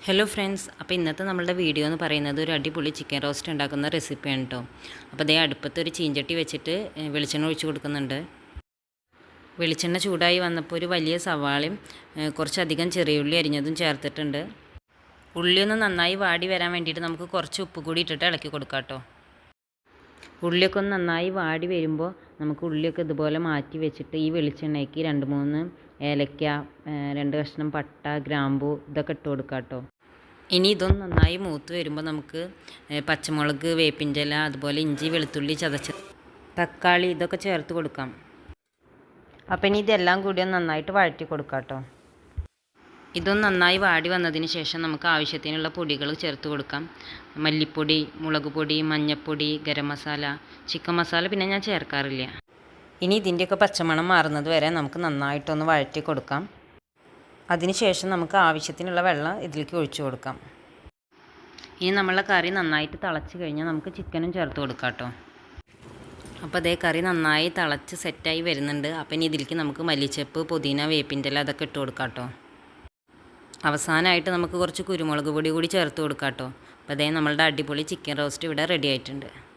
Hello friends, അപ്പോൾ ഇന്നത്തെ നമ്മളുടെ വീഡിയോ എന്ന് പറയുന്നത് ഒരു അടിപൊളി ചിക്കൻ റോസ്റ്റ് ഉണ്ടാക്കുന്ന റെസിപ്പിയാണ് കേട്ടോ. അപ്പോൾ അതേ അടുപ്പത്ത് ഒരു ചീഞ്ചട്ടി വെച്ചിട്ട് വെളിച്ചെണ്ണ ഒഴിച്ച് കൊടുക്കുന്നുണ്ട്. വെളിച്ചെണ്ണ ചൂടായി വന്നപ്പോൾ ഒരു വലിയ സവാളയും കുറച്ചധികം ചെറിയുള്ളി അരിഞ്ഞതും ചേർത്തിട്ടുണ്ട്. ഉള്ളിയൊന്ന് നന്നായി വാടി വരാൻ വേണ്ടിയിട്ട് നമുക്ക് കുറച്ച് ഉപ്പ് കൂടി ഇട്ടിട്ട് ഇളക്കി കൊടുക്കാം കേട്ടോ. ഉള്ളിയൊക്കെ ഒന്ന് നന്നായി വാടി വരുമ്പോൾ നമുക്ക് ഉള്ളിയൊക്കെ ഇതുപോലെ മാറ്റി വെച്ചിട്ട് ഈ വെളിച്ചെണ്ണയ്ക്ക് 2-3 ഏലക്ക, 2 കഷ്ണം പട്ട, ഗ്രാമ്പൂ ഇതൊക്കെ ഇട്ട് കൊടുക്കാം കേട്ടോ. ഇനി ഇതൊന്ന് നന്നായി മൂത്ത് വരുമ്പോൾ നമുക്ക് പച്ചമുളക്, വേപ്പിൻ്റെ ഇല, അതുപോലെ ഇഞ്ചി, വെളുത്തുള്ളി ചതച്ചത്, തക്കാളി ഇതൊക്കെ ചേർത്ത് കൊടുക്കാം. അപ്പം ഇനി ഇതെല്ലാം കൂടി ഒന്ന് നന്നായിട്ട് വഴറ്റി കൊടുക്കാം കേട്ടോ. ഇതൊന്ന് നന്നായി വാടി വന്നതിന് ശേഷം നമുക്ക് ആവശ്യത്തിനുള്ള പൊടികൾ ചേർത്ത് കൊടുക്കാം. മല്ലിപ്പൊടി, മുളക് പൊടി, മഞ്ഞൾപ്പൊടി, ഗരം മസാല, ചിക്കൻ മസാല പിന്നെ ഞാൻ ചേർക്കാറില്ല. ഇനി ഇതിൻ്റെയൊക്കെ പച്ചമണം മാറുന്നത് വരെ നമുക്ക് നന്നായിട്ടൊന്ന് വഴറ്റി കൊടുക്കാം. അതിനുശേഷം നമുക്ക് ആവശ്യത്തിനുള്ള വെള്ളം ഇതിലേക്ക് ഒഴിച്ചു കൊടുക്കാം. ഇനി നമ്മളെ കറി നന്നായിട്ട് തിളച്ച് കഴിഞ്ഞാൽ നമുക്ക് ചിക്കനും ചേർത്ത് കൊടുക്കാം കേട്ടോ. അപ്പോൾ അതേ കറി നന്നായി തിളച്ച് സെറ്റായി വരുന്നുണ്ട്. അപ്പം ഇനി ഇതിലേക്ക് നമുക്ക് മല്ലിച്ചപ്പ്, പുതിന, വേപ്പിൻ്റെ ഇല അതൊക്കെ ഇട്ട് കൊടുക്കാം കേട്ടോ. അവസാനമായിട്ട് നമുക്ക് കുറച്ച് കുരുമുളക് പൊടി കൂടി ചേർത്ത് കൊടുക്കാം കേട്ടോ. അപ്പോൾ അതേ നമ്മളുടെ അടിപൊളി ചിക്കൻ റോസ്റ്റ് ഇവിടെ റെഡി ആയിട്ടുണ്ട്.